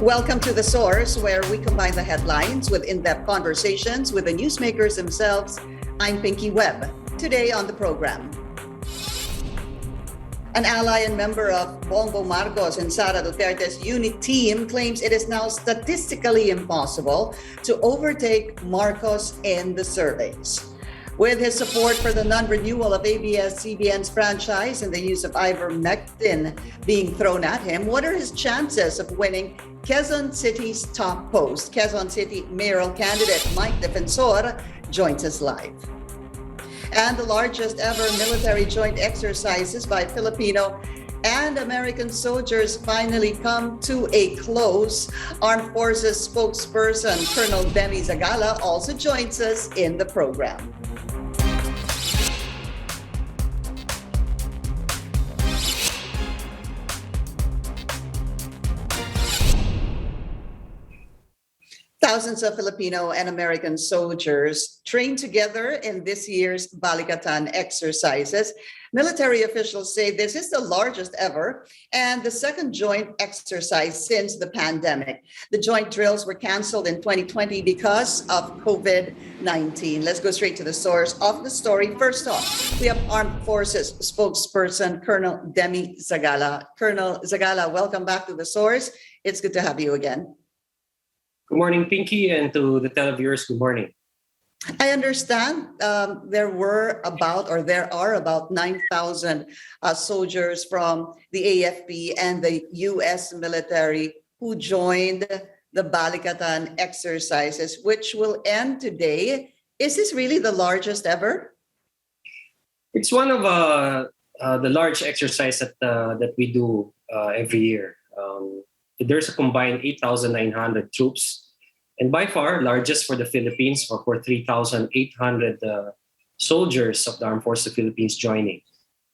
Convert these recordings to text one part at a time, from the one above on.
Welcome to The Source, where we combine the headlines with in-depth conversations with the newsmakers themselves. I'm Pinky Webb. Today on the program, an ally and member of Bongo Marcos and Sara Duterte's unit team claims it is now statistically impossible to overtake Marcos in the surveys. With his support for the non-renewal of ABS-CBN's franchise and the use of ivermectin being thrown at him, what are his chances of winning Quezon City's top post? Quezon City mayoral candidate Mike Defensor joins us live. And the largest ever military joint exercises by Filipino and American soldiers finally come to a close. Armed Forces spokesperson Colonel Demy Zagala also joins us in the program. Thousands of Filipino and American soldiers trained together in this year's Balikatan Exercises. Military officials say this is the largest ever and the second joint exercise since the pandemic. The joint drills were canceled in 2020 because of COVID-19. Let's go straight to the source of the story. First off, we have Armed Forces spokesperson Colonel Demy Zagala. Colonel Zagala, welcome back to the source. It's good to have you again. Good morning, Pinky, and to the televiewers, good morning. I understand there are about 9,000 soldiers from the AFP and the U.S. military who joined the Balikatan exercises, which will end today. Is this really the largest ever? It's one of the large exercises that we do every year. There's a combined 8,900 troops, and by far largest for the Philippines for 3,800 soldiers of the Armed Forces of the Philippines joining.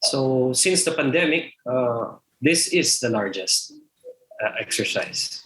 So since the pandemic, this is the largest exercise.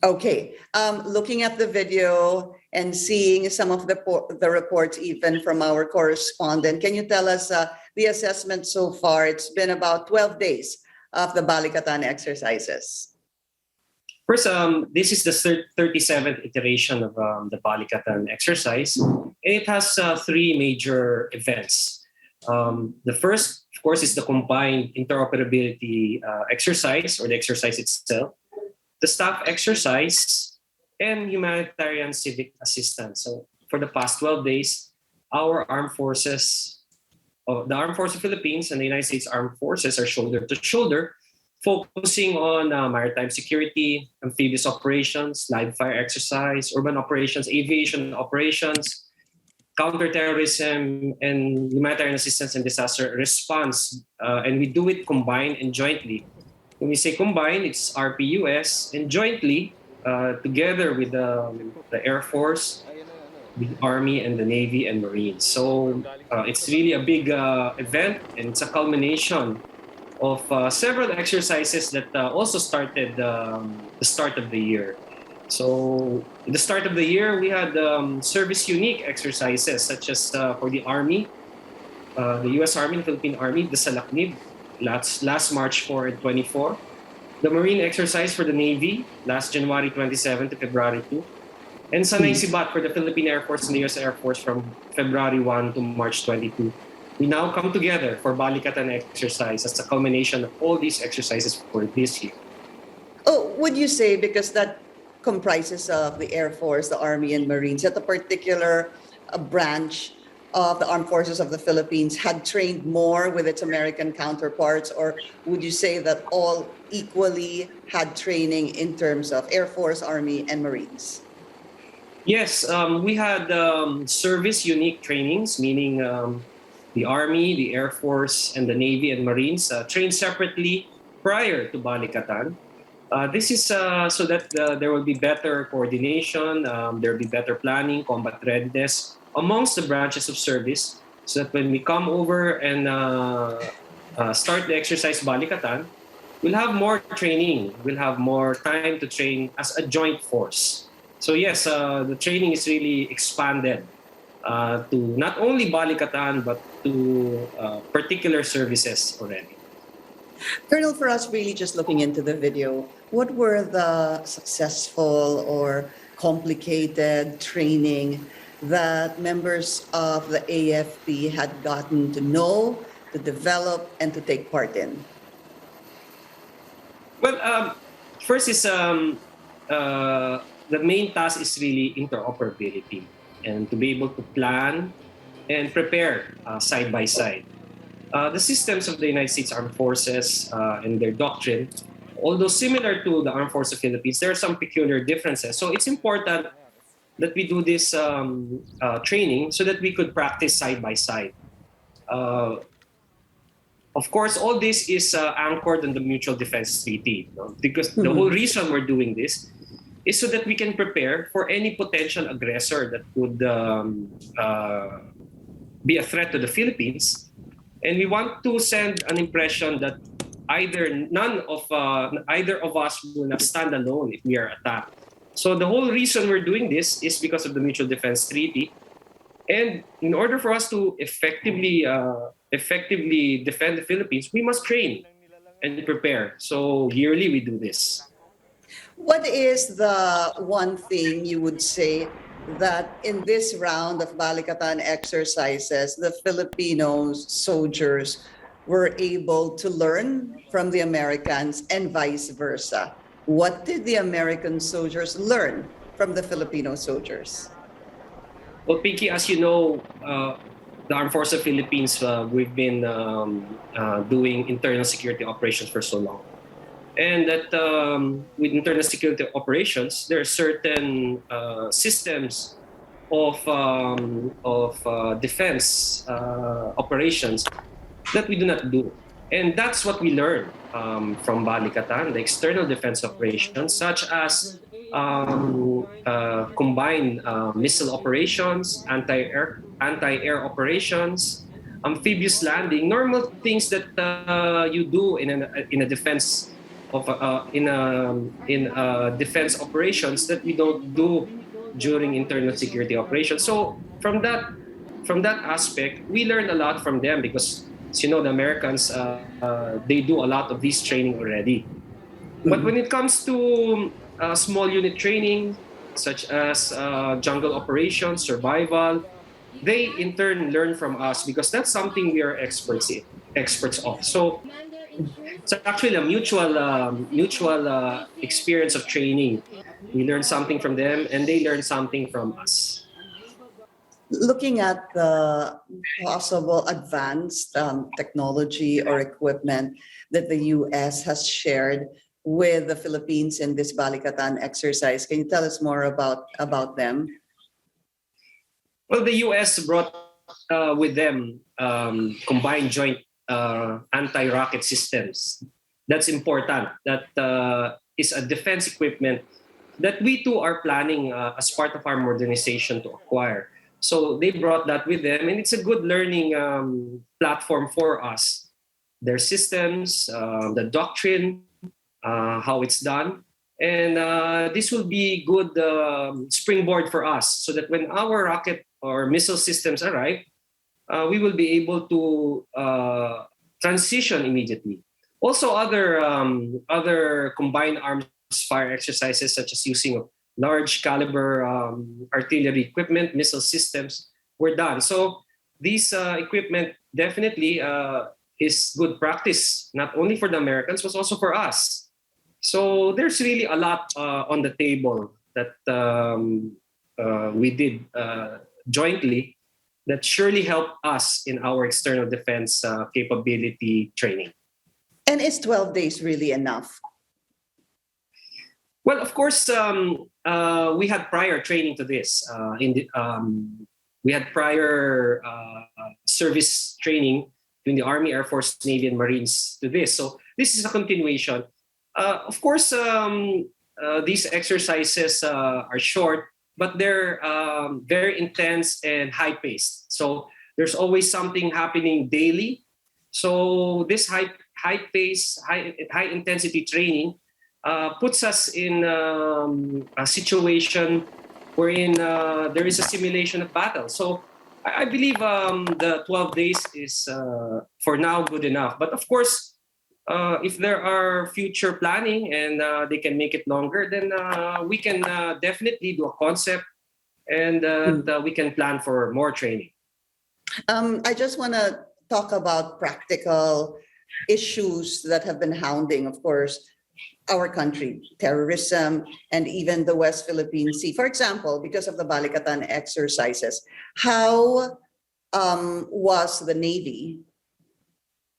Okay, looking at the video and seeing some of the reports even from our correspondent, can you tell us the assessment so far? It's been about 12 days of the Balikatan exercises. First, this is the 37th iteration of the Balikatan exercise, and it has three major events. The first, of course, is the combined interoperability exercise, or the exercise itself, the staff exercise, and humanitarian civic assistance. So for the past 12 days, our armed forces, the Armed Forces of the Philippines and the United States Armed Forces are shoulder to shoulder, focusing on maritime security, amphibious operations, live fire exercise, urban operations, aviation operations, counterterrorism, and humanitarian assistance and disaster response. And we do it combined and jointly. When we say combined, it's RPUS, and jointly, together with the Air Force, the Army, and the Navy and Marines. So it's really a big event, and it's a culmination of several exercises that also started the start of the year. So at the start of the year, we had service unique exercises such as for the Army, the U.S. Army, the Philippine Army, the Salaknib, last March 4 and 24. The Marine exercise for the Navy, last January 27 to February 2. And Sanay Sibat for the Philippine Air Force and the U.S. Air Force from February 1 to March 22. We now come together for Balikatan exercise as a culmination of all these exercises for this year. Oh, would you say, because that comprises of the Air Force, the Army, and Marines, that a particular branch of the Armed Forces of the Philippines had trained more with its American counterparts, or would you say that all equally had training in terms of Air Force, Army, and Marines? Yes, we had service unique trainings, meaning the Army, the Air Force, and the Navy and Marines trained separately prior to Balikatan. This is so that there will be better coordination, there will be better planning, combat readiness amongst the branches of service, so that when we come over and start the exercise Balikatan, we'll have more training, we'll have more time to train as a joint force. So yes, the training is really expanded to not only Balikatan but to particular services already. Colonel, for us really just looking into the video, what were the successful or complicated training that members of the AFP had gotten to know, to develop, and to take part in? Well, first is the main task is really interoperability and to be able to plan and prepare side by side. The systems of the United States Armed Forces and their doctrine, although similar to the Armed Forces of the Philippines, there are some peculiar differences. So it's important that we do this training so that we could practice side by side. Uh, of course, all this is anchored in the Mutual Defense Treaty, because the whole reason we're doing this is so that we can prepare for any potential aggressor that would be a threat to the Philippines. And we want to send an impression that either of us will not stand alone if we are attacked. So the whole reason we're doing this is because of the Mutual Defense Treaty. And in order for us to effectively defend the Philippines, we must train and prepare. So yearly we do this. What is the one thing you would say that in this round of Balikatan exercises, the Filipino soldiers were able to learn from the Americans and vice versa? What did the American soldiers learn from the Filipino soldiers? Well, Pinky, as you know, the Armed Forces of the Philippines, we've been doing internal security operations for so long. And that with internal security operations, there are certain systems of defense operations that we do not do. And that's what we learn from Balikatan, the external defense operations, such as combined missile operations, anti-air operations, amphibious landing, normal things that you do in a defense of defense operations that we don't do during internal security operations. So from that aspect, we learned a lot from them because, as you know, the Americans they do a lot of this training already. But when it comes to small unit training, such as jungle operations, survival, they in turn learn from us because that's something we are experts of. So it's actually a mutual experience of training. We learn something from them, and they learn something from us. Looking at the possible advanced technology or equipment that the U.S. has shared with the Philippines in this Balikatan exercise, can you tell us more about them? Well, the U.S. brought with them combined joint anti-rocket systems. That's important. That is a defense equipment that we too are planning as part of our modernization to acquire. So they brought that with them, and it's a good learning platform for us. Their systems, the doctrine, how it's done. And this will be good springboard for us so that when our rocket or missile systems arrive, we will be able to transition immediately. Also, other combined arms fire exercises, such as using large caliber artillery equipment, missile systems, were done. So these equipment definitely is good practice, not only for the Americans, but also for us. So there's really a lot on the table that we did jointly that surely help us in our external defense capability training. And is 12 days really enough? Well, of course, we had prior training to this. We had prior service training in the Army, Air Force, Navy, and Marines to this. So this is a continuation. Of course, these exercises are short, but they're very intense and high-paced. So there's always something happening daily. So this high-pace, high-intensity training puts us in a situation wherein there is a simulation of battle. So I believe the 12 days is for now good enough. But of course, if there are future planning and they can make it longer, then we can definitely do a concept and we can plan for more training. I just want to talk about practical issues that have been hounding, of course, our country, terrorism, and even the West Philippine Sea. For example, because of the Balikatan exercises, how was the Navy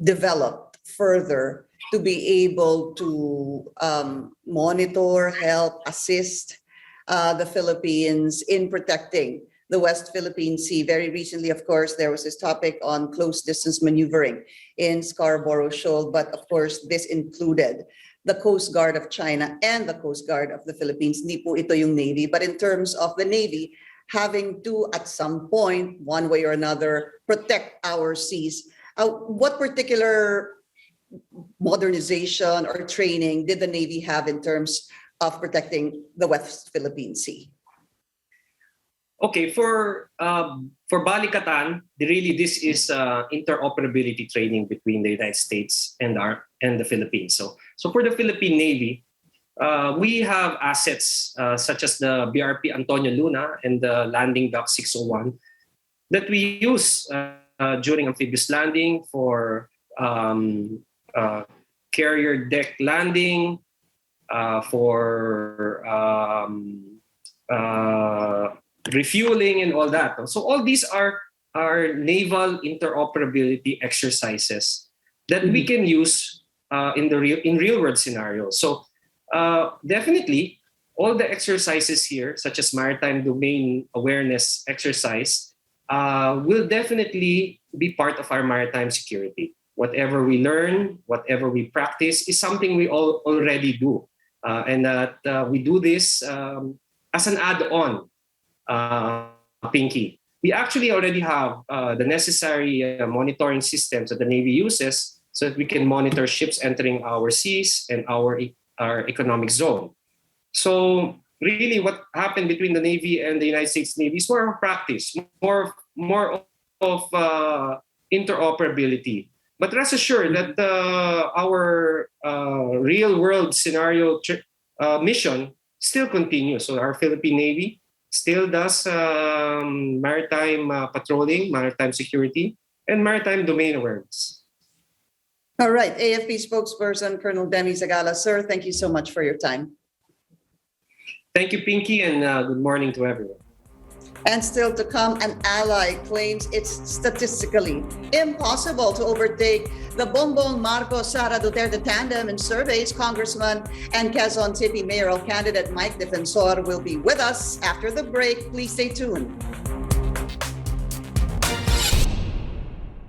developed further to be able to monitor, help, assist the Philippines in protecting the West Philippine Sea? Very recently, of course, there was this topic on close distance maneuvering in Scarborough Shoal, but of course, this included the Coast Guard of China and the Coast Guard of the Philippines. Hindi po ito yung Navy, but in terms of the Navy, having to, at some point, one way or another, protect our seas. What particular modernization or training did the Navy have in terms of protecting the West Philippine Sea? Okay, for Balikatan, really this is interoperability training between the United States and the Philippines. So for the Philippine Navy, we have assets such as the BRP Antonio Luna and the Landing Dock 601 that we use during amphibious landing for carrier deck landing, for refueling and all that. So all these are naval interoperability exercises that we can use in real world scenarios. So definitely all the exercises here, such as maritime domain awareness exercise, will definitely be part of our maritime security. Whatever we learn, whatever we practice is something we all already do. And that we do this as an add-on, Pinky. We actually already have the necessary monitoring systems that the Navy uses so that we can monitor ships entering our seas and our economic zone. So really what happened between the Navy and the United States Navy is more of practice, more of interoperability. But rest assured that our real world scenario mission still continues. So our Philippine Navy still does maritime patrolling, maritime security, and maritime domain awareness. All right, AFP spokesperson Colonel Demy Zagala. Sir, thank you so much for your time. Thank you, Pinky, and good morning to everyone. And still to come, an ally claims it's statistically impossible to overtake the Bongbong Marcos Sara Duterte tandem in surveys. Congressman and Quezon City mayoral candidate Mike Defensor will be with us after the break. Please stay tuned.